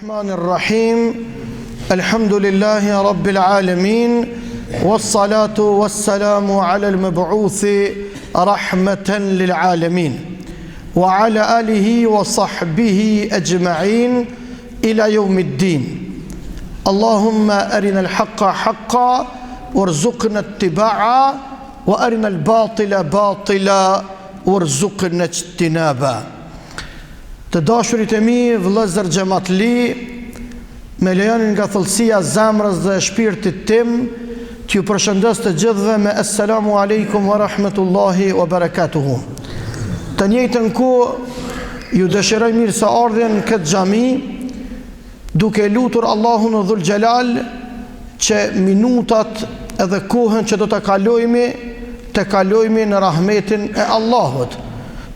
الرحمن الرحيم الحمد لله رب العالمين والصلاة والسلام على المبعوث رحمة للعالمين وعلى آله وصحبه أجمعين إلى يوم الدين. اللهم أرنا الحق حقا وارزقنا اتباعه وأرنا الباطل باطلا وارزقنا اجتنابه. Të dashurit e mi, vëllezër xhamatli, me lejonin nga thellësia zemrës dhe shpirtit tim, t'ju përshëndes të gjithëve me assalamu alaikum wa rahmetullahi wa barakatuhu. Të njëjtën kohë ju dëshiroj mirë se ardhjen në këtë xhami, duke lutur Allahun Dhul Xhelal që minutat edhe kohën që do të kalojmë në rahmetin e Allahut,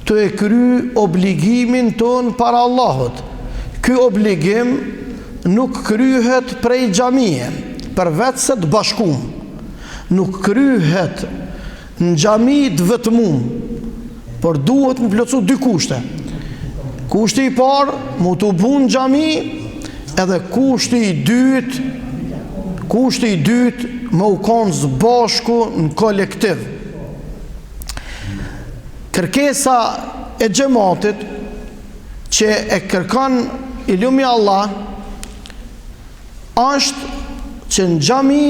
të e kry obligimin ton para Allahut. Ky obligim nuk kryhet prej xhamie, për vetë se të bashkum. Nuk kryhet në xhami të vetmum, por duhet më plotësu dy kushte. Kushti i parë, mu të bun xhami, edhe kushti i dytë, më u konë së bashku në kolektiv. Kërkesa e xhamatit që e kërkon i lumi Allah është që në xhami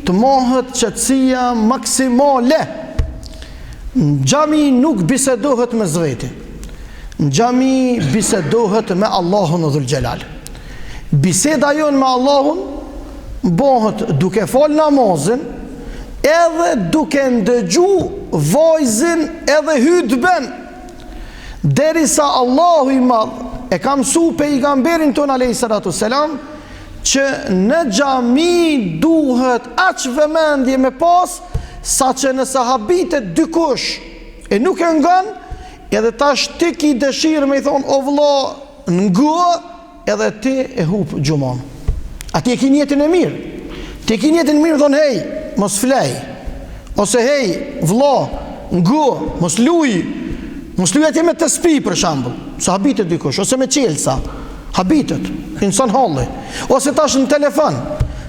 të mohet qetësia maksimale. Në xhami nuk bisedohet me zveti. Në xhami bisedohet me Allahun Dhul Xhelal. Biseda jonë me Allahun bëhet duke fal namazin, edhe duke ndëgju vojzin edhe hutben, derisa Allahu i madh e ka mësu pejgamberin ton alayhi salatu selam që në xhami duhet aq vëmendje me pas, sa që nëse habitet dikush e nuk e ngon, edhe tash ti ki dëshirë me i thonë o vëlla ngua, edhe ti e hup xhumon. Ati e ki njetin e mirë. Ti e ki njetin e mirë, thonë hej, mos flej, ose hej, vëlla, ngu, mos luj atje me të spi, për shambull, sa habitet dikush, ose me qelsa, habitet, insan halli, ose tash në telefon,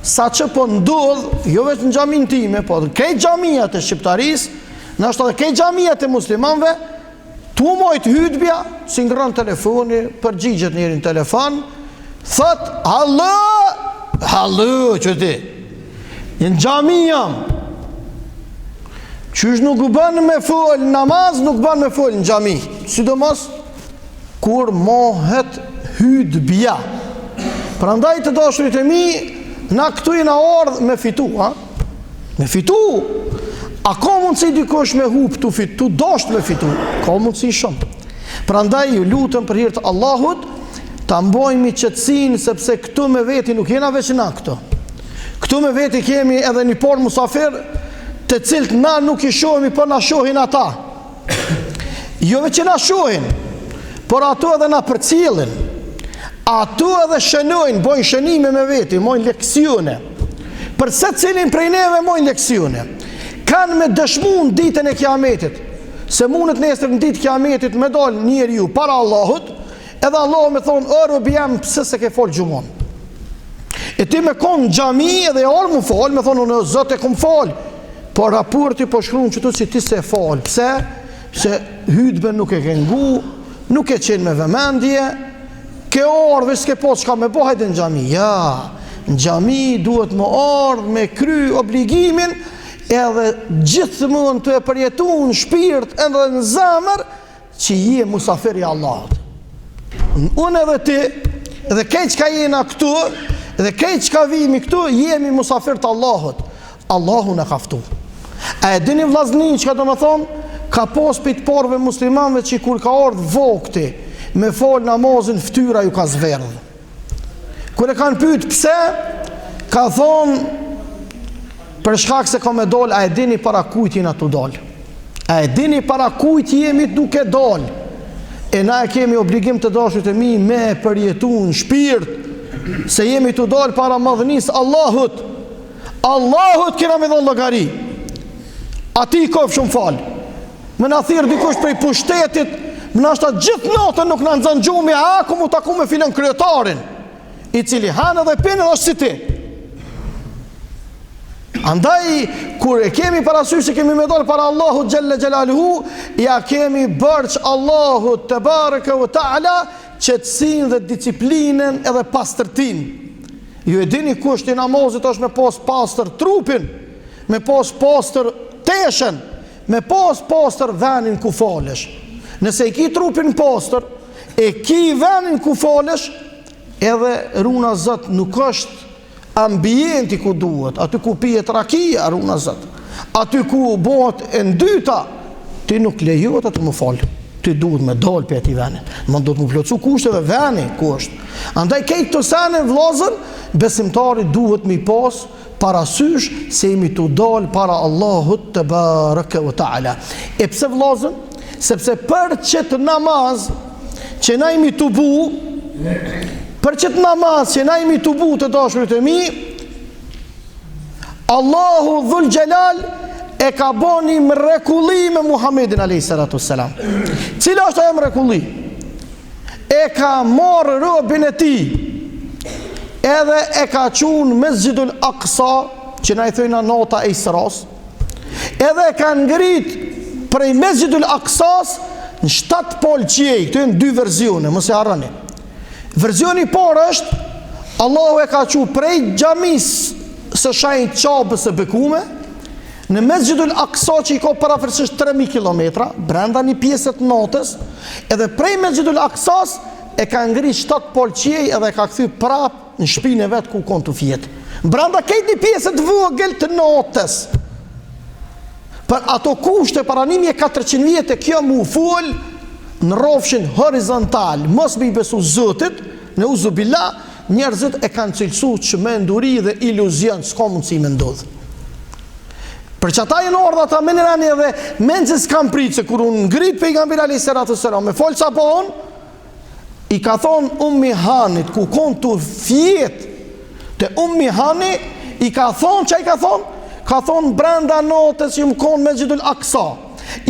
sa që po ndodh, jo veç në xhamin time, po kej xhamijat e shqiptaris, nështë edhe kej xhamijat e muslimanve, tu mojt hytbja, si ngron telefoni, përgjigjet njëri në telefon, thot, hallo, që ti, në xhami jam. Qysh nuk bën me fol namaz, nuk bën me fol në xhami. Sidomos kur mohet hutbja. Prandaj të dashurit e mi, na këtu jena ardh me fitu, ha? Me fitu. A ka mundësi dikush me hup tu fitu, dasht me fitu? Ka mundësi shumë. Prandaj ju lutem për hir të Allahut, ta mbojmë qetësinë, sepse këtu me veti nuk jena veç na këtu. Këtu me veti kemi edhe një por musafir, të cilët na nuk i shohemi, por na shohin ata. Jo veç që na shohin, por ato edhe na përcjellin. Ato edhe shënojnë, bojnë shënime me veti, mojnë leksione. Për se cilin prej neve mojnë leksione. Kanë me dëshmu në ditën e kiametit, se mundet nesër në ditë kiametit me dal njeriu para Allahut, edhe Allah me thonë, o robi jam, pse se ke fol xhumon? E ti me konë xhami edhe e orë mu fal, me thonë, në zot e kum fal, por raporti po shkruan që tu si ti se fal. Pse? Se hutben nuk e ke ngu, nuk e qenë me vëmendje, ke orë, s'ke pas çka me bëhet në xhami. Ja, në xhami duhet më ardh me kry obligimin, edhe gjithmonë të e përjetun në shpirt edhe në zemër që je musafir i Allahut. Unë edhe ti, edhe kej qka jena këtu, edhe kej qka vimi këtu, jemi musafir të Allahut. Allahu në kaftu. A e dini vllazni që ka do më thonë, ka pos për të porve muslimanve që kur ka ardhë vokti, me fol namazin ftyra ju ka zverdh. Kur e kanë pyet pse, ka thonë, për shkak se ka me dol, a e dini para kujt jena të dol? A e dini para kujt jemi duke dol? E na e kemi obligim të dashut e mi me përjetu në shpirt, se jemi të dol para madhënis Allahut. Allahut kena me dhonë logari. A ti i kofë shumë falë. Me na thirë dikush prej pushtetit, më nashta gjithë natën nuk në nëzën gjumi, a ku mu taku me filen kryetarin. i cili hanë dhe pinë dhe është si ti. Andaj, kur e kemi parasysh se kemi me dorë para Allahu Gjelle Gjelaluhu, ja kemi bërç Allahu të barëke vë ta'ala qetësin dhe disiplinën edhe pastërtin. Ju e dini kushti namazit është me pas pastër trupin, me pas pastër teshen, me pas pastër venin ku falesh. Nëse i ki trupin pastër, e ki venin ku falesh, edhe runa zët nuk është ambienti ku duhet, aty ku pijet rakia, runa zët, aty ku bëhet e ndyta, ti nuk lejohet aty më falë, ti duhet me dalë për ati venin, më duhet më plotësu kushte dhe veni ku është. Andaj kejtë të sene vllazën, besimtari duhet mi pas parasysh se jemi të dalë para Allahut të barëke vë ta'ala. E pse vllazën? Sepse për qëtë namaz që na jemi të bu, për qëtë namaz që na jemi të bu të dashurit e mi, Allahu Dhul Gjelal e ka boni mrekulli me Muhammedin a.s. Cila është ajo mrekulli? E ka marrë robin e ti, edhe e ka qunë Mesgjidul Aqsa, që na i thojna nota e Isras, edhe e ka ngrit prej Mesgjidul Aqsas në 7 polqej, këtu e në 2 verzione, mëse harrani. Verzioni parë është, Allahu e ka që prej gjamis së shajnë qabës e bekume, në Mesgjidul Aqsa që i ka parafërsisht 3000 km, brenda një pjesët natës, edhe prej Mesgjidul Aqsas e ka ngri 7 polqej edhe ka këthy prap në shpinë e vetë ku konë të fjetë. Brenda kejt një pjesët vogël të natës. Për ato kushte para 1400 vjetë kjo mu full në rofshin horizontal, mos me i besu Zotit, në uzu billah, njerëzit e kanë cilësu që menduri dhe iluzion, s'ka mundësi me ndodhë. Për që ata i në orda ta menirani edhe menëzis kam pritë, se kur unë ngrit pejgamberi a.s. me folë sabon, i ka thonë Ummi Hanit, ku konë të fjetë të Ummi Hani, i ka thonë, që i ka thonë? Ka thonë brenda notës që më konë Mesgjidul Aqsa,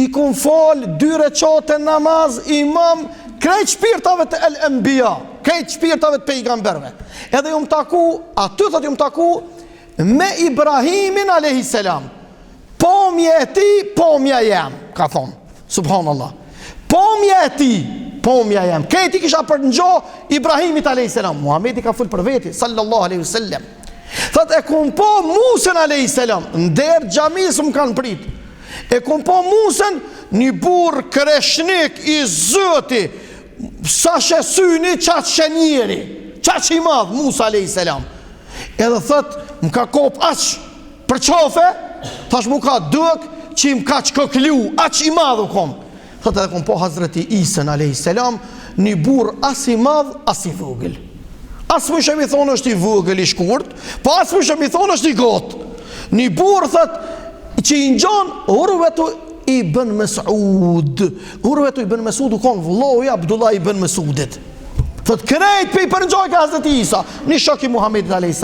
i kun falë 2 recate namaz imam krejt shpirtave të el-Enbiya, krejt shpirtave të pejgamberve. Edhe ju më taku, aty thot ju më taku me Ibrahimin a.s. Pomje e ti, pomja jem, ka thonë, subhanallah. Pomja e ti, pomja jem. Krejt i kisha për në gjo Ibrahimit a.s. Muhamedi ka full për veti, sallallahu a.s. Thot e kun po Musën a.s. Nder gjamisë më kanë pritë. E kun po Musën një burë kreshnik i Zoti, sa shesyni qatë shenjeri, qatë që i madhë Musa a.s. Edhe thët më ka kop aq për qafe, thash më ka dëk që më ka që këkliu, aq i madhë u kom. Thët edhe kun po Hazreti Isën a.s. një burë as i madhë, as i vogël. As më shemi thonë është i vogël i shkurt, po as më shemi thonë është i gotë. Një burë thët që i ngjon Urvetu ibn Mes'ud. Urvetu ibn Mes'ud u konë vëllohi Abdullah ibn Mes'udit. Thët krejt për i përngjoj ka Hazreti Isa, një shok i Muhammedit a.s.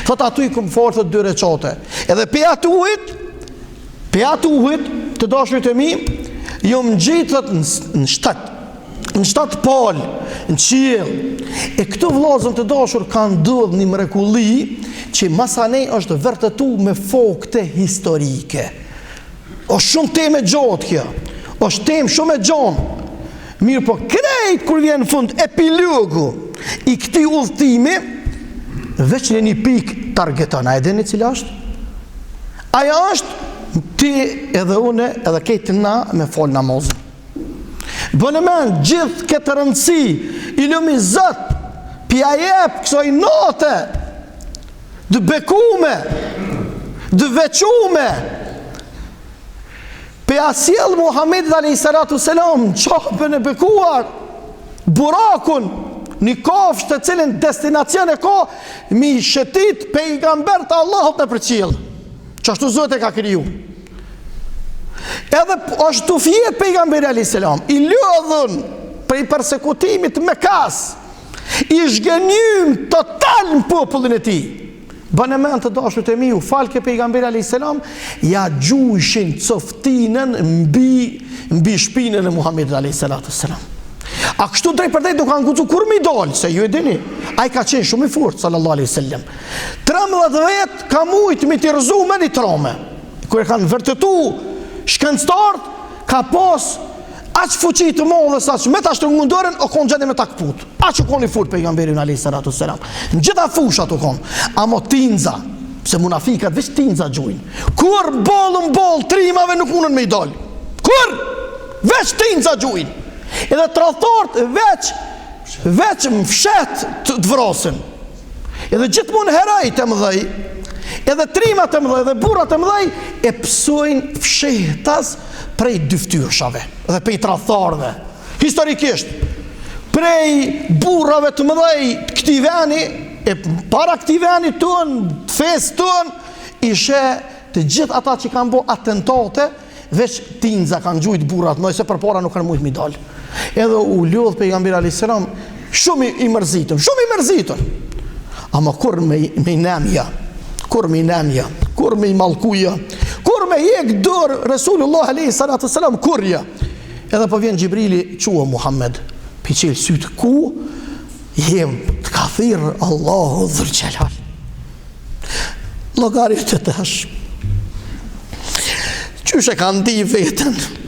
Thët atu i këmë forë thët 2 recate. Edhe pe atuhit të dashurit e mi, jo më gjitë thët në 7 palë, në qiell. E këto vllazën të dashur kanë ndodhur një mrekulli që masanej është vërtetu me fakte historike. O shumë temë gjatë kjo, është temë shumë e gjatë. Mirë po krejt kur vjen në fund epilogu i këtij udhëtimi, veç në një pikë targeton. A e dini cila është? Aja është ti edhe une edhe këtë na me fol namazin. Bënë men gjithë këtë rëndësi i lëmi zët pja jep kësoj note dë bekume dë vequme pe asjel Muhammedit a.s. qapën e bekuar burakun një kafsh të cilin destinacion e ka mi shëtit pejgamber të Allahut në për qilë që ashtu zët e ka kriju. Edhe është të fjet pejgamberi a.s. I lodhën prej persekutimit me kas, i shgënjym total në popullin e ti. Banement të dashut e mi u falke pejgamberi a.s. ja gjujshin coftinën mbi shpinën e Muhammedit a.s. A kështu drejt për drejt nuk kanë guxu kur mi dal, se ju e dini. Ai ka qenë shumë i fortë sallallahu alaihi wasallam. 13 vet ka mujt me t'i rëzu me një trome. Kur e kanë vërtetu shkencëtarët, ka pas aq fuqi të madhe sa që me ta shtrëngundorën o konë gjende me ta këput. Aq u konë i furt pejgamberin alayhi salatu wassalam. Në gjitha fushat u konë. Amo tinza, se munafikat veç tinza gjujnë. Kur bollën boll trimave nuk mundën me i dal. Kur veç tinza gjujnë. Edhe tradhtorët veç më fshet të vrasin. Edhe gjithmonë herojt e mëdhej, edhe trimat e mëdhej, edhe burrat e mëdhej e psojnë fshehtas prej dyftyrshave dhe prej tradhtarëve. Historikisht, prej burrave të mëdhej të këtij veni, e para këtij veni ton, të fesë ton, ishe të gjithë ata që kanë bërë atentate, veç tinza kanë gjujt burrat, nëse përpara nuk kanë mujt mi dal. Edhe u lodh pejgamberi alayhis salam shumë i mërzitur. Ama kur me namja, kur me mallkuja, kur me jek dorë Resulullah alayhis salam kurja. Edhe po vjen Xhibrili, qua Muhammed, piqel syt ku jem të ka thirr Allahu dhul xhelal. Llogarit të tash. Qyshe kanë di vetën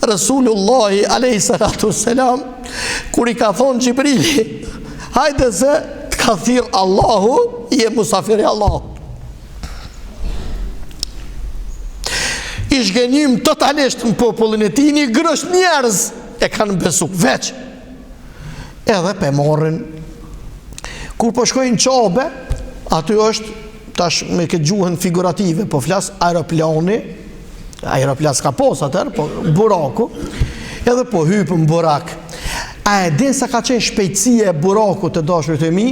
Resulullahi alayhi salatu wassalam kur i ka thonë Xhibrili, hajde se të ka thirr Allahu, je musafiri Allahu. I shgënjim totalisht në popullin e tij, një grësh njerëz e kanë besu veç. Edhe pe morën kur po shkojnë Qabe, aty është tash me këtë gjuhën figurative, po flas aeroplan s'ka pos atër, po buraku, edhe po hypën burak. A e din sa ka qenë shpejtësia e buraku të dashurit e mi?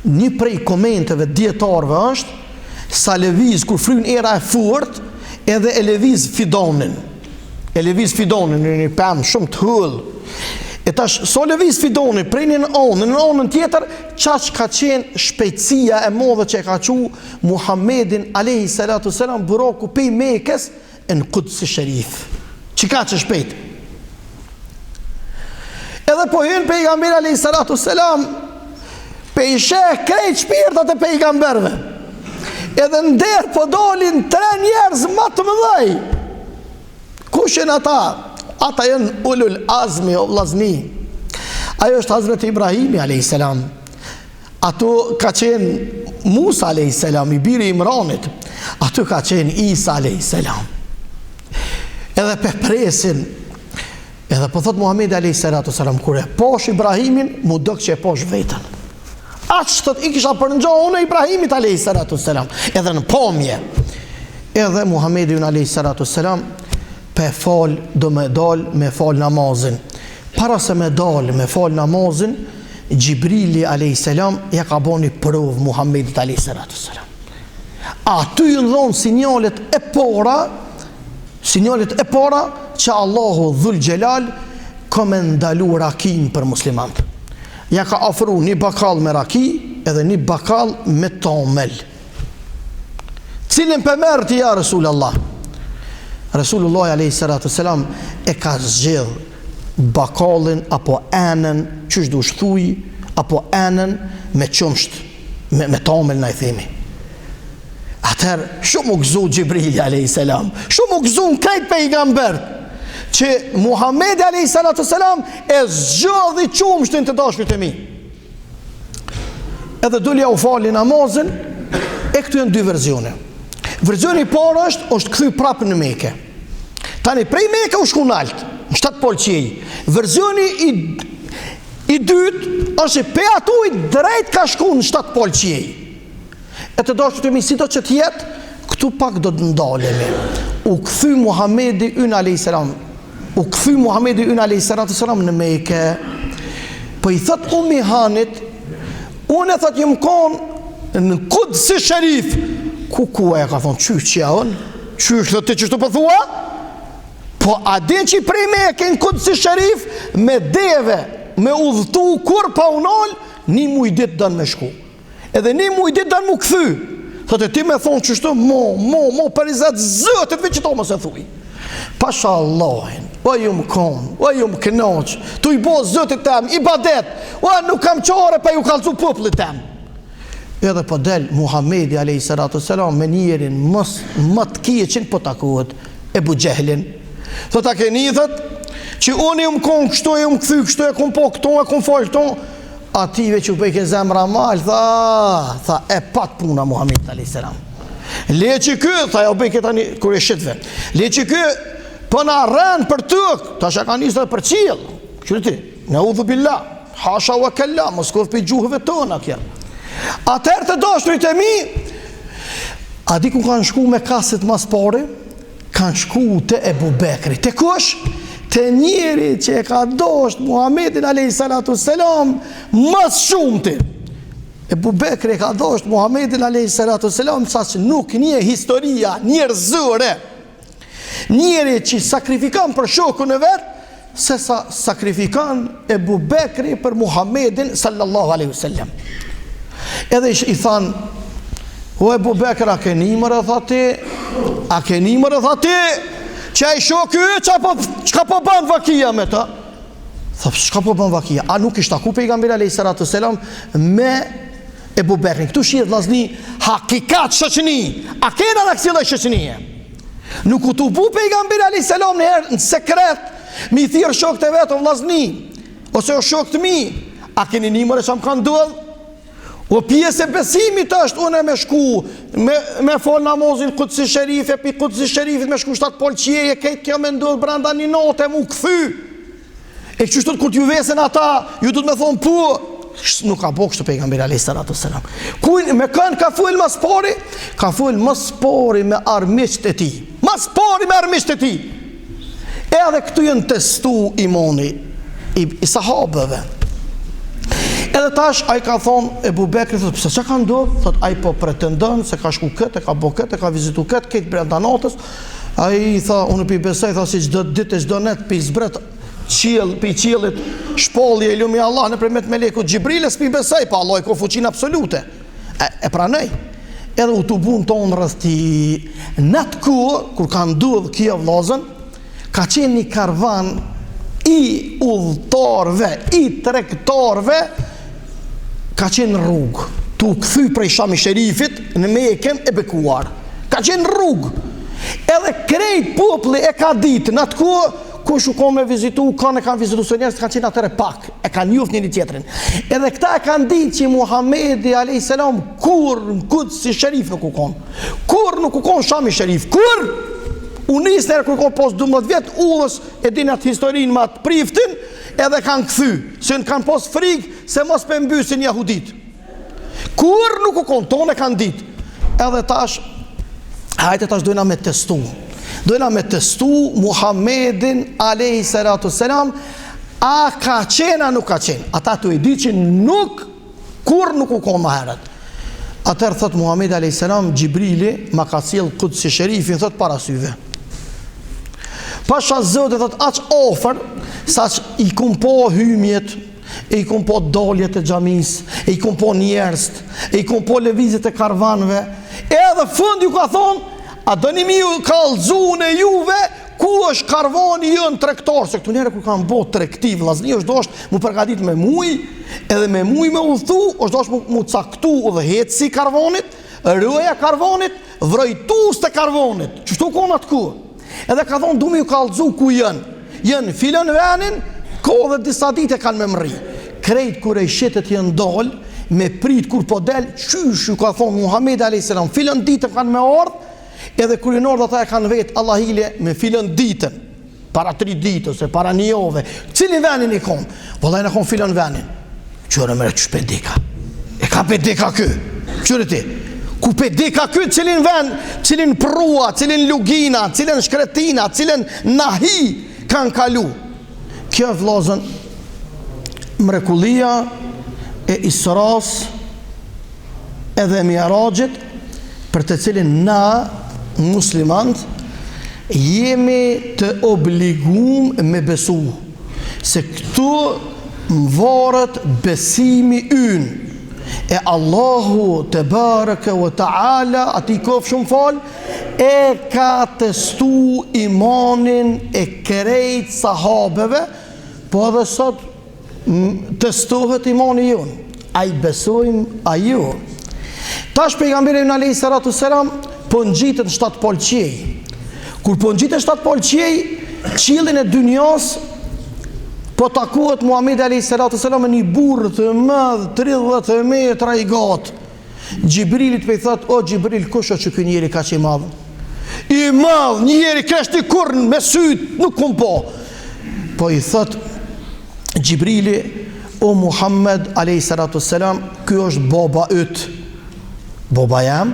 Një prej komenteve dietarëve është sa lëviz kur fryn era e furt, edhe e lëviz fidonin. Në një pemë shumë të hull. E tash, so lëviz fidonin prej në onën tjetër, qaq ka qenë shpejtësia e modhe që e ka qu Muhammedin alayhi salatu wassalam buraku pej Mekës në Quds Sharif. Qika që shpejt. Edhe po hynë pejgamberi alayhi salatu wassalam pe i sheh krejt shpirtat e pejgamberve. Edhe nder po dolin 3 njerëz më të mëdhej. Kush janë ata? Ata janë ulul azmi o vllazni. Ajo është Hazreti Ibrahimi alayhis salam. Ato ka qenë Musa alayhis salam, i biri i Imranit. Ato ka qenë Isa alayhis salam. Edhe pe presin. Edhe po thot Muhamedi alayhis salam kur e posh Ibrahimin, mu dok që e posh vetën. Atë thot i kisha përngjohur unë Ibrahimit alayhis salam, edhe në pomje. Edhe Muhamedi alayhis salam pe fal do me dal me fal namazin. Para se me dal me fal namazin, Xhibrili alayhis salam ja ka boni provë Muhamedit alayhis salam. Aty ju dhon sinjalet e para që Allahu dhul xhelal ka me ndalu rakin për muslimant. Ja ka ofru një bakall me raki edhe një bakall me tomel. Cilin për merë të ja Resulullah? Resulullah a.s. e ka zgjedh bakallin apo enën, qysh du shthuj, apo enën me qumsht, me tomel në i themi. Atër, shumë u gëzu Xhibrili a.s. Shumë u gëzu në krejt pejgamber, që Muhamedi a.s. e zgjodhi qumshtin të dashrit e mi. Edhe dulja u fali namazin, e këtu janë dy verzione. Verzioni i parë është kthy prapë në Mekë. Tani prej Mekë u shku nalt, në 7 polqij. Verzioni i dytë është pe atuj drejt ka shku në 7 polqij. E të dashur të mi, si do që t'jetë, këtu pak do të ndalemi. U kthy Muhamedi ynë alayhis salam në Mekë. Po i thot Ummi Hanit, unë e thot jëm konë në Quds Sharif. Ku e ka thonë, qysh që ja unë? Qysh dhe ti qështu për thua? Po a din që i prej Mekë në Quds Sharif, me deve, me udhëtu, kur pa unal, një muj ditë dënë me shku. Edhe një muj ditë dënë mu këthy. Thotë ti me thonë qështu, mo, për i zetë zëtë, të që to më se thuj. Pasha Allahin, o ju më konë, o ju më kënoq, tu I bo zëtit tem, ibadet, o nuk kam qare pa ju kalcu popullit tem. Edhe po del Muhamedi a.s. me njerin më të keqin po takohet Ebu Gjehlin. Thot a keni thot që unë ju më konë kështu, ju më këthy kështu, e kom po këto, e kom falë këto, ative që pejke zemra mal, tha e pat puna Muhamedi a.s. Le që kë, tha ja bejke tani kër e shitve, le që kë për në rënë për tëk, ta shë ka njësë për qilë, qërë ti, në udhu billah, hasha wa kella, mos kodh për gjuhëve tona kja. Atër të dashturit e mi, a di ku kanë shku me kaset mas pare, kanë shku të Ebu Bekri, të kush? Të njeri që e ka dosht Muhammedin a.s. mas shumë ti. Ebu Bekri e ka dosht Muhammedin a.s. sa që nuk një historia njerëzore, njeri që sakrifikan për shokun e vetë, se sa sakrifikan Ebu Bekri për Muhammedin sallallahu alaihi wasallam. Edhe I than, o Ebu Bekri, a ke nimër e tha ti, a ke nimër e tha ti, që a I shoku qka po ban vakia me ta? Tha, qka po ban vakia? A nuk ishtë taku pejgamberi a.s. me Ebu Bekri? Këtu shihet vllazni hakikat shoqëni. A kena në kësila shoqënie? Nuk u të bu pejgamberi a.s. në sekret mi thirë shokët e vetë o vllazni, ose o shokët mi, a keni nimër e që më kanë duhet? O pjesë e besimit është unë me shku, me fol namazin Kutsi Sherife, pi Kutsi Sherifit me shku 7 polqieje, këtë kjo me ndodhë branda një note, mu këthy. E kështu kur t'ju vesen ata, ju du të me thonë pu, nuk ka bo kështu pejgamberi a.s. Me kënë ka full mas pari? Ka full mas pari me armisht e ti. Mas pari me armisht e ti. Edhe këtu jenë testu imoni I sahabëve. Edhe tash ai ka thonë Ebu Bekri, thotë, pse që ka ndodhë? Thotë, ai po pretendon se ka shku këtë, ka bo këtë, ka vizitu këtë brenda natës. Ai tha, unë pi besoj, tha, si çdo ditë, çdo net, pi zbret pi qiellit, shpallje lumi Allah në përmet melekut Xhibriles, pi besoj, pa Allah ka fuqinë absolute. E pranoj. Edhe u të bun tonë rrëthi. Në atë kohë, kur ka ndodhë kjo vllazën, ka qenë një karvan I udhëtarve, I tregtarve, ka qenë rrugë, tu këthy prej Shami Sherifit në Mekën e bekuar. Ka qenë rrugë. Edhe krejt populli e ka ditë, në atë kohë, kush u ka me vizitu, kanë vizitu së njerëz, kanë qenë atëre pak, e kanë njoft njëri tjetrin. Edhe këta e kanë ditë që Muhamedi a.s. kur në Kutsi Sherif nuk u konë. Kur nuk u konë Shami Sherif. Kur? Unis nërë kur konë pos 12 vjetë, ullës e din atë historinë ma të priftin, edhe kanë këthy, se në kanë pos frikë, se mos për mbysin jahudit. Kur nuk u konë, tonë e kanë ditë. Edhe tash, hajte tash dojna me testu. Dojna me testu Muhammedin a.s. A ka qenë, a nuk ka qenë. Ata të I di që nuk, kur nuk u konë ma herët. Atër thot Muhamedi a.s. Gjibrili ma ka cilë Kutsi Sherifin, thot para syve. Pasha Zotë thot aq ofër, sa që I kum po hymjet, I kum po doljet e xhamis, I kum po njerëst, I kum po lëvizjet e karvanve. Edhe fund ju ka thonë, a dëni mi ju kallëzun e juve, ku është karvani jënë tregtar, se këtu njerë kur kanë bo tregti vllazni, është doshtë mu përgatit me muj, edhe me muj me udhëtu, është doshtë mu caktu dhe heci karvanit, rëja karvanit, vrojtus të karvanit, qështu konë atë ku. Edhe ka thonë, du me ju kallëzu ku jënë filën venin, ko dhe disa dite kanë me mëri. Krejt kur e shetet jënë dollë, me prit kur po del, qysh ju ka thonë Muhamedi a.s. Filën dite kanë me ardhë, edhe kur i nordë ata e kanë vetë Allah hile me filën ditën, para 3 ditës, para një jove, cilin venin I konë? Vëllaj në konë filën venin. Qërë mërë që shpedika. E ka pedika kë. Qërë ti? Ku pedika kë, cilin ven, cilin prua, cilin lugina, cilin shkretina, cilin nahi kanë kalu. Kjo vllazën mrekullia e Isras edhe Mi'rajit, për të cilin na muslimant jemi të obligum me besu, se këtu më varët besimi ynë, e Allahu te bareke wa taala ati kof shumë fal, e ka testu imanin e krejt sahabeve, po edhe sot testohet imani jonë. A i besojmë, a jo. Tash pejgamberi alayhi salatu selam po ngjitet në 7 pol qiej. Kur po ngjitet 7 pol qiej, qiellin e dynjas po takohet Muhamedi alayhi salatu selam me një burr të madh 30 metra i gat. Gjibrilit pe i thot: o Gjibril, kush është që ky njeri kaq i madh? I madh, njeri kresh të kurrën me syt, nuk kum po. Po i thot Gjibrili: o Muhammed alayhi salatu selam, ky është baba yt. Baba jam?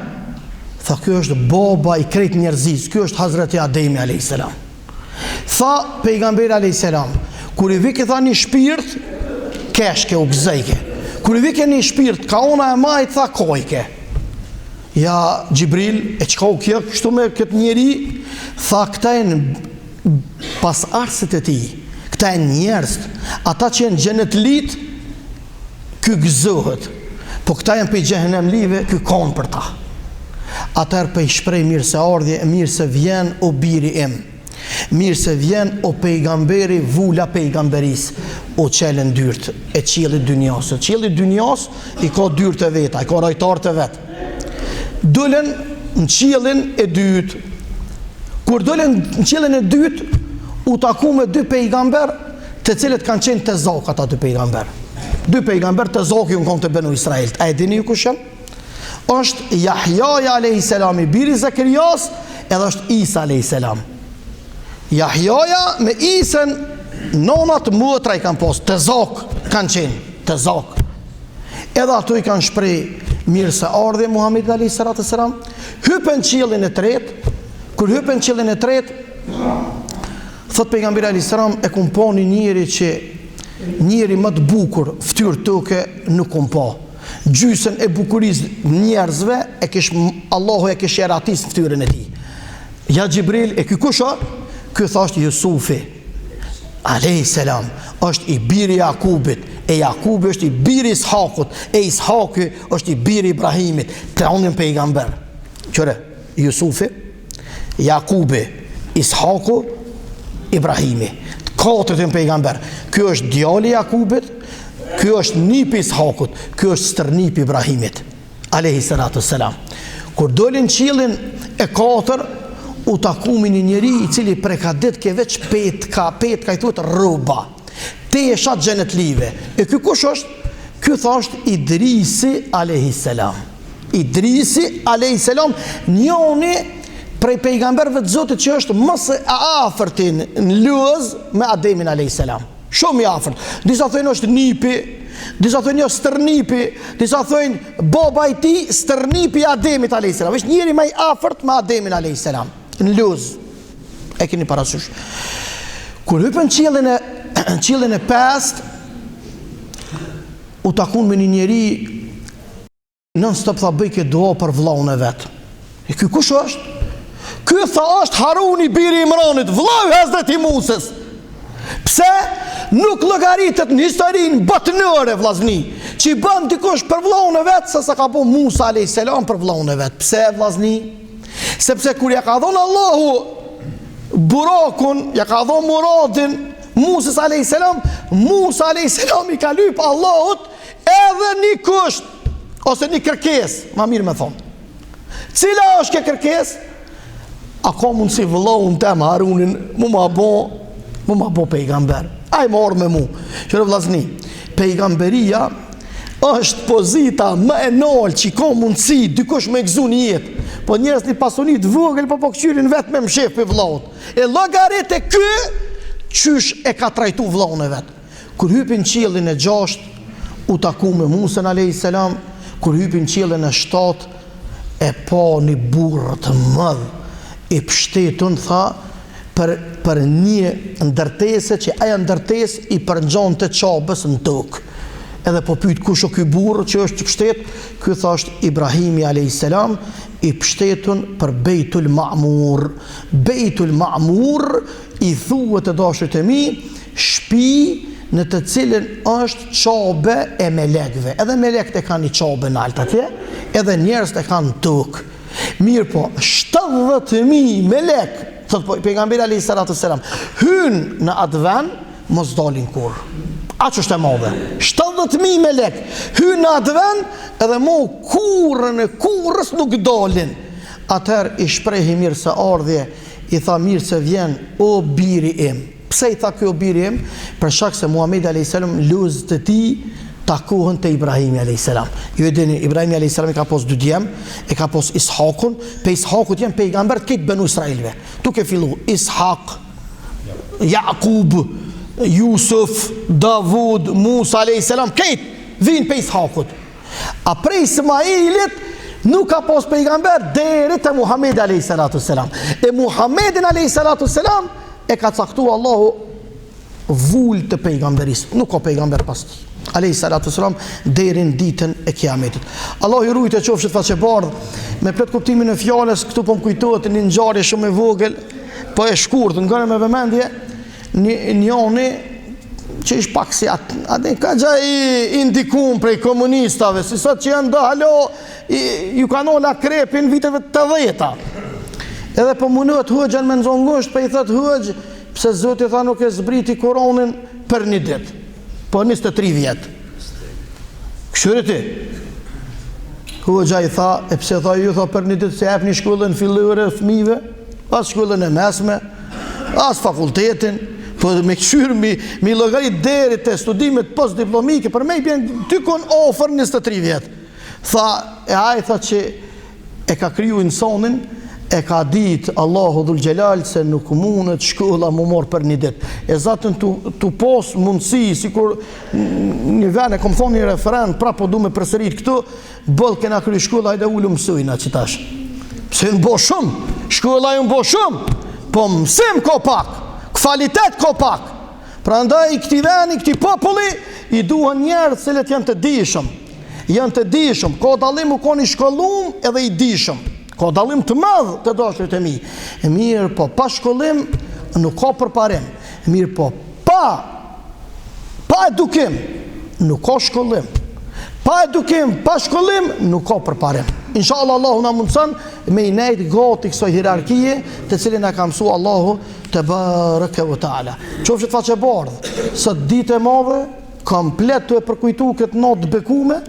Tha, ky është baba i krejt njerëzis, ky është Hazreti Ademi alayhi salam. Tha pejgamberi alayhi salam, kur i vike tha një shpirt, keshke u gëzejke. Kur i vike një shpirt, ka ona e majt, tha kojke. Ja, Gjibril, e qka u kjo, kështu me këtë njeri, tha, këta e në pas arsit e ti, këta e njerëz, ata që jenë xhenetlit, ky gëzohet, po këta jenë për xhehenem live, ky konë për ta. Atër për i shprej mirë se ardhje, mirë se vjen o biri im, mirë se vjen o pejgamberi, vula pejgamberis, o qelen dyrt e qiellit dynjas. Qielli dynjas i ka dyrt e veta, i ka rajtar të vet. Dolen në qiellin e dytë. Kur dolen në qiellin e dytë, u taku me 2 pejgamber, të cilët kanë qenë të zok ata 2 pejgamber. 2 pejgamber të zok ju në kom të benu Israel. A e dini ju kush janë? Është Jahjaja alayhi salam, i biri Zakarias, edhe është Isa alayhi salam. Jahjaja me Isen, nonat motra i kanë pas, të zok kanë qenë, të zok. Edhe ato i kanë shprej mirë se ardhje Muhamedi alayhi salatu selam, hypen qiellin e tretë. Kur hypen qiellin e tretë, thot pejgamberi alayhi salam, e kum pa një njeri që njeri më të bukur fytyrë toke nuk kum pa. Gjysën e bukurisë njerëzve Allahu e kish eratis në fytyrën e tij. Ja Gjibril, e ky kush është? Ky thashtë Jusufi alayhi salam, është i biri Jakubit, e Jakubi është i biri Ishakut, e Ishaki është i biri Ibrahimit, trenin pejgamber. Qëre, Jusufi, Jakubi, Ishaku, Ibrahimi, 4 pejgamber. Ky është djali Jakubit, ky është nipi Ishakut, ky është stërnipi Ibrahimit alayhi salatu selam. Kur dolin qiellin e 4, u taku me një njeri i cili prekadet ke veç petka i thuhet rruba. Te e shat xhenetlive. E ky kush është? Ky thasht Idrisi alayhi salam. Idrisi alayhi salam, njoni prej pejgamberve të Zotit që është më së afërtin në luaz me Ademin alayhi salam. Shumë i afërt. Disa thojnë është nipi, disa thojnë jo stërnipi, disa thojnë baba i tij, stërnipi i Ademit alayhis salam. Është njëri më i afërt me Ademin alayhis salam. Në luz. E keni parasysh. Kur hypen qiellin e 5, u takun me një njeri non stop tha bëj këtë dua për vllaun e vet. E ky kush është? Ky tha është Haruni biri i Imranit, vllau i Hazreti Musës. Pse nuk llogaritet në historinë botërore vllazni, që i bën dikush për vllaun e vet se sa ka bu Musa alayhis salam për vllaun e vet. Pse vllazni? Sepse kur ja ka dhënë Allahu burakun, ja ka dhënë muradin Musës alayhis salam, Musa alayhis salam i ka lyp Allahut edhe një kusht ose një kërkesë, ma mirë me thonë. Cila është kjo kërkesë? A ka mundsi vllaun tem Harunin mu ma bo pejgamber? Ai morë me mu. Qërë vllazni, pejgamberia është pozita më e naltë që ka mundësi dikush me gëzu një jetë. Po njerëz një pasunit vogël po këqyrin vetë me mshef për vllaut. E llogarit e ky qysh e ka trajtu vllaun e vet. Kur hypin qiellin e 6, u taku me Musën alayhis salam. Kur hypin qiellin e 7, e pa një burrë të madh i pështetun, tha, për një ndërtese që aja ndërtesë i përngjon të qabës në tokë. Edhe po pyet kush o ky burrë që është pështet, ky thasht Ibrahimi alayhis salam, i pështetun për Bejtul Ma'mur. Bejtul Ma'mur i thuhet të dashurit e mi, shtëpi në të cilën është qabe e melekve. Edhe melekët e kanë një qabe në altë atje, edhe njerëzit e kanë në tokë. Mirë po, 70.000 melek, thot pejgamberi alayhis salatu wassalam, hyn në atë vend, mos dalin kurrë. Aq është e madhe. 70.000 melek hyn në atë vend edhe mo kurrën e kurrës nuk dalin. Atëherë i shprehi mirë se ardhje, i tha mirë se vjen o biri im. Pse i tha kjo biri im? Për shkak se Muhamedi alayhis salam luzët e tij takohen te Ibrahimi alayhis salam. Ju e dini, Ibrahimi alayhis salam ka pas dy djem, e ka pas Ishakun, pe Ishakut janë pejgamber të këtë banu Israilve. Tu ke fillu Ishak, Jakub, Jusuf, Davud, Musa alayhis salam, këtë vinë pe Ishakut. A prej Ismailit nuk ka pas pejgamber deri te Muhamedi alayhis salatu wassalam. E Muhamedin alayhis salatu wassalam e ka caktuar Allahu vull të pejgamberisë. Nuk ka pejgamber pas tij alayhis salatu wassalam deri në ditën e Kiametit. Allah i rujtë qofshin faqebardh me plot kuptimin e fjalës. Këtu po më kujtohet një ngjarje shumë e vogël, po e shkurtër, ngane me vëmendje, njëri që ish pak si atë ka gja i ndikum prej komunistave, si sot që janë do halo ju kanola krepin viteve të 10-ta. Edhe po mundohet Hoxhën me nxongosht, po i thot Hoxh, pse Zoti tha nuk e zbriti Kur'anin për një ditë, po 23 vjet. Kështu ti. Hoxha i tha, e pse tha ju tha për një ditë se japni shkollën fillore fëmijëve, pas shkollën e mesme, as fakultetin. Po me këshyrë mi llogarit deri te studimet postdiplomike, për me i bjen tykon ofër 23 vjet. Tha, e ai tha që e ka kriju insanin, e ka ditë Allahu dhul Gjelal se nuk mundet shkolla mu morë për një ditë. E zatën tu pos mundësi, si kur një vene, kom thonë një referent, pra po du me përsërit këtu, bëllë kena kryu shkolla, hajde ullu mësujna që tash. Pse në bo shumë, shkolla ju në bo shumë, po mësim ko pak. Kvalitet ko pak. Prandaj këti veni, këti populli i duhen njerëz cilët janë të dijshëm. Janë të dijshëm, ka dallim u koni shkollum edhe i dijshëm. Ka dallim të madh të dashurit e mi. E mirë, po pa shkollim nuk ka përparim. E mirë, po pa edukim nuk ka shkollim. Pa edukim, pa shkollim nuk ka përparim. Inshallah Allahu na mundson me i nejt gati kësaj hierarkie të cilin na ka mësuar Allahu te baraka ve taala. Qofshet faqebardh, sot ditë e madhe, komplet të e përkujtu këtë natë bekume,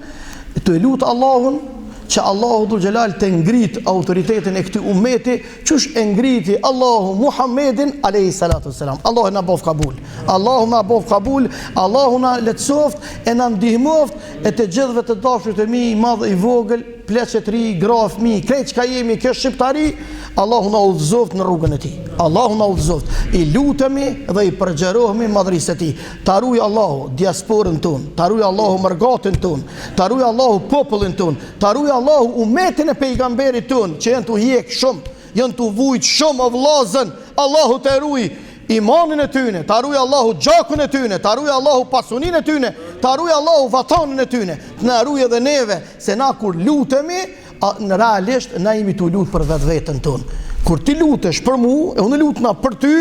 të e lutë Allahun që Allahu dhul Gjelal të ngrit autoritetin e këti ummeti, qësh e ngriti Allahu Muhammedin alayhis salatu wassalam. Allahu na bof kabul. Allahu na bof kabul, Allahu na letësoft e na ndihmoft e të gjithëve të dashurit e mi, i madh i vogël, pleqet ri, gra, fëmijë, krejt çka jemi kjo shqiptari, Allahu na udhëzoft në rrugën e tij. Allahu na udhëzoft. I lutemi dhe i përgjerohemi madhrisë e tij. Ta ruaj Allahu diasporën tonë, ta ruaj Allahu mërgatin tonë, ta ruaj Allahu popullin tonë, ta ruaj Allahu umetin e pejgamberit tonë, që janë të hjek shumë, janë të vujt shumë o vllazën. Allahu të ruaj imanin e tyne, ta ruaj Allahu gjakun e tyne, ta ruaj Allahu pasunin e tyne, ta ruaj Allahu vatanin e tyne, të na ruaj edhe neve, se na kur lutemi, në realisht na jemi të lutë për vetë vetën tonë. Kur ti lutesh për mu, e unë lutna për ty,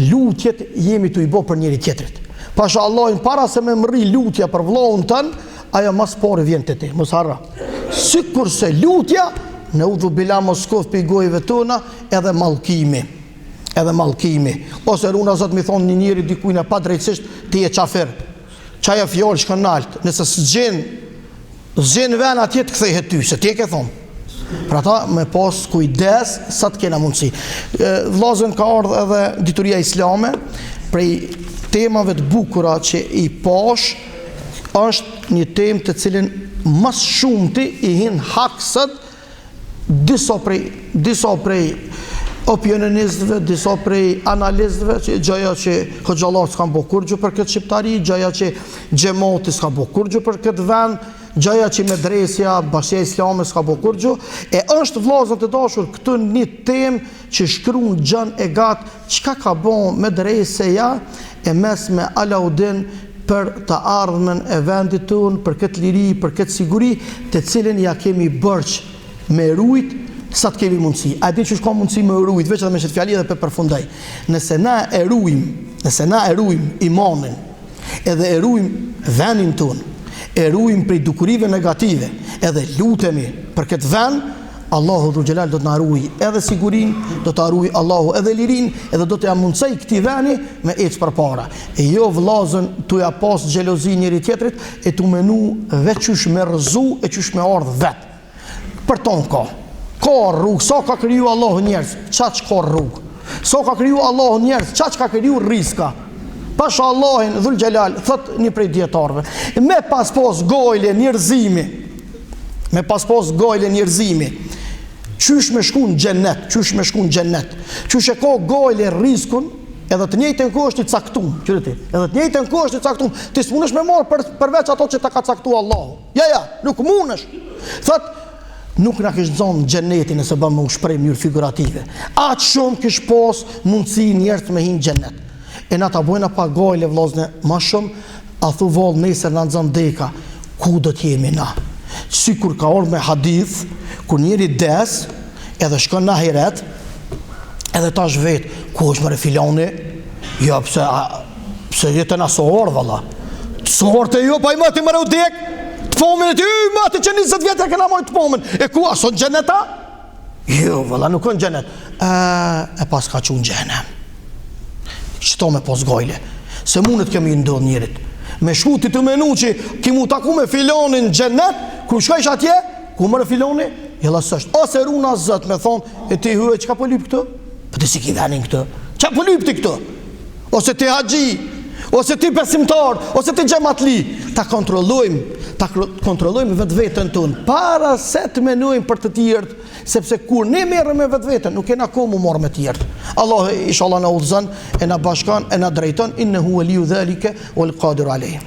lutjet jemi të i bo për njëri tjetrit. Pasha Allahin, para se me mëri lutja për vllahun tënë, ajo mas pari vjen të ti, mos harra. Sikur se lutja, në udhu bila Moskov për i gojve tona, edhe malkimi. Edhe malkimi. Ose runa zot mi thonë një njëri dikujna pa drejtësisht, ti e qafir. Qaja fjallë shkën nalt, nëse zgjen ven atje të kthehet ty, se ti e ke thonë. Pra ta me pas kujdes sa të kena mundësi. Vllazën ka ardhur edhe dituria islame, prej temave të bukura që i pash, është një temë të cilin mas shumëti i hin haksët disa prej opinionistëve, disa prej analistëve, që gjaja që Hoxhallar s'kan bo kurgjë për këtë shqiptari, gjaja që Gjemoti s'ka bo kurgjë për këtë vend, gjaja që medresja, Bashkia Islame s'ka bo kurgjë, e është vllazën të dashur këtë një temë që shkruan Xhan e Gat, çka ka bo medresja e mesme Alaudin për të ardhmen e vendit tonë, për këtë liri, për këtë siguri, të cilin ja kemi bërç me rujt sa të kemi mundësi. A di që shka mundësi me rujt, veç edhe me qëtë fjali dhe për përfundaj. Nëse na e rujm imanin, edhe e rujm vendin tonë, e rujm prej dukurive negative, edhe lutemi për këtë vend, Allahu Dhul Gjelal do të na ruaj edhe sigurinë, do të ruaj Allahu edhe lirinë, edhe do të ja mundsoj këtij veni me ecë përpara. E jo vllazën tu ja pas xhelozi njëri tjetrit e tu menu vetë qysh me rëzu e qysh me ardh vet. Për ton ka rrugë, sa ka kriju Allahu njerëz, çaq ka rrugë. Sa ka kriju Allahu njerëz, çaq ka kriju riska. Pasha Allahin Dhul Gjelal, thot një prej djetarve, me pas gojle njerëzimi, qysh me shku në gjennet, qysh e ka gojle riskun, edhe të njëjtën kohë është i caktum, ti s'munësh me marë përveç ato që ta ka caktu Allahu. Ja, nuk munësh. Thot, nuk na kish zonë gjennetin nëse bëmë u shprej mënyrë figurative. Atë shumë kish pas mundësi njerëz me hinë gjennet. E na ta bojna pa gojle vllazne ma shumë, a thu vallë nesër na nxon deka, ku do t'jemi na? Sikur ka orë me hadith, kur njeri des, edhe shkon në ahiret, edhe tash vet, ku është më filoni? Jo, pse jetën a sohor, valla. Sohor të jo, pa i mati më rëvdek, të pomin e ty, mati që 20 vjetë e këna mojë të pomin. E ku, a son gjeneta? Jo, valla, nuk në gjenet. E pas ka qunë gjenem. Qëto me pos gojle, se mundet kemi ndodh njerit me shkuti të menu që ki mu taku me filonin gjennet, ku shkajsh atje, ku mërë filoni, jella sështë, ose runa zët me thonë, e ti hyë, që ka po lyp këtë? Për të si ki venin këtë, që po lyp ti këtë? Ose ti haxhi, ose ti besimtar, ose ti xhamatli, ta kontrollojmë vetë vetën tonë, para se të menojmë për të tjerët, sepse kur ne merrem me vetë vetën, nuk kena kohë mu marrë me tjerët. Allah inshallah na udhëzon, e na bashkan, e na drejton, innehu waliyu dhalika wal qadiru alayh.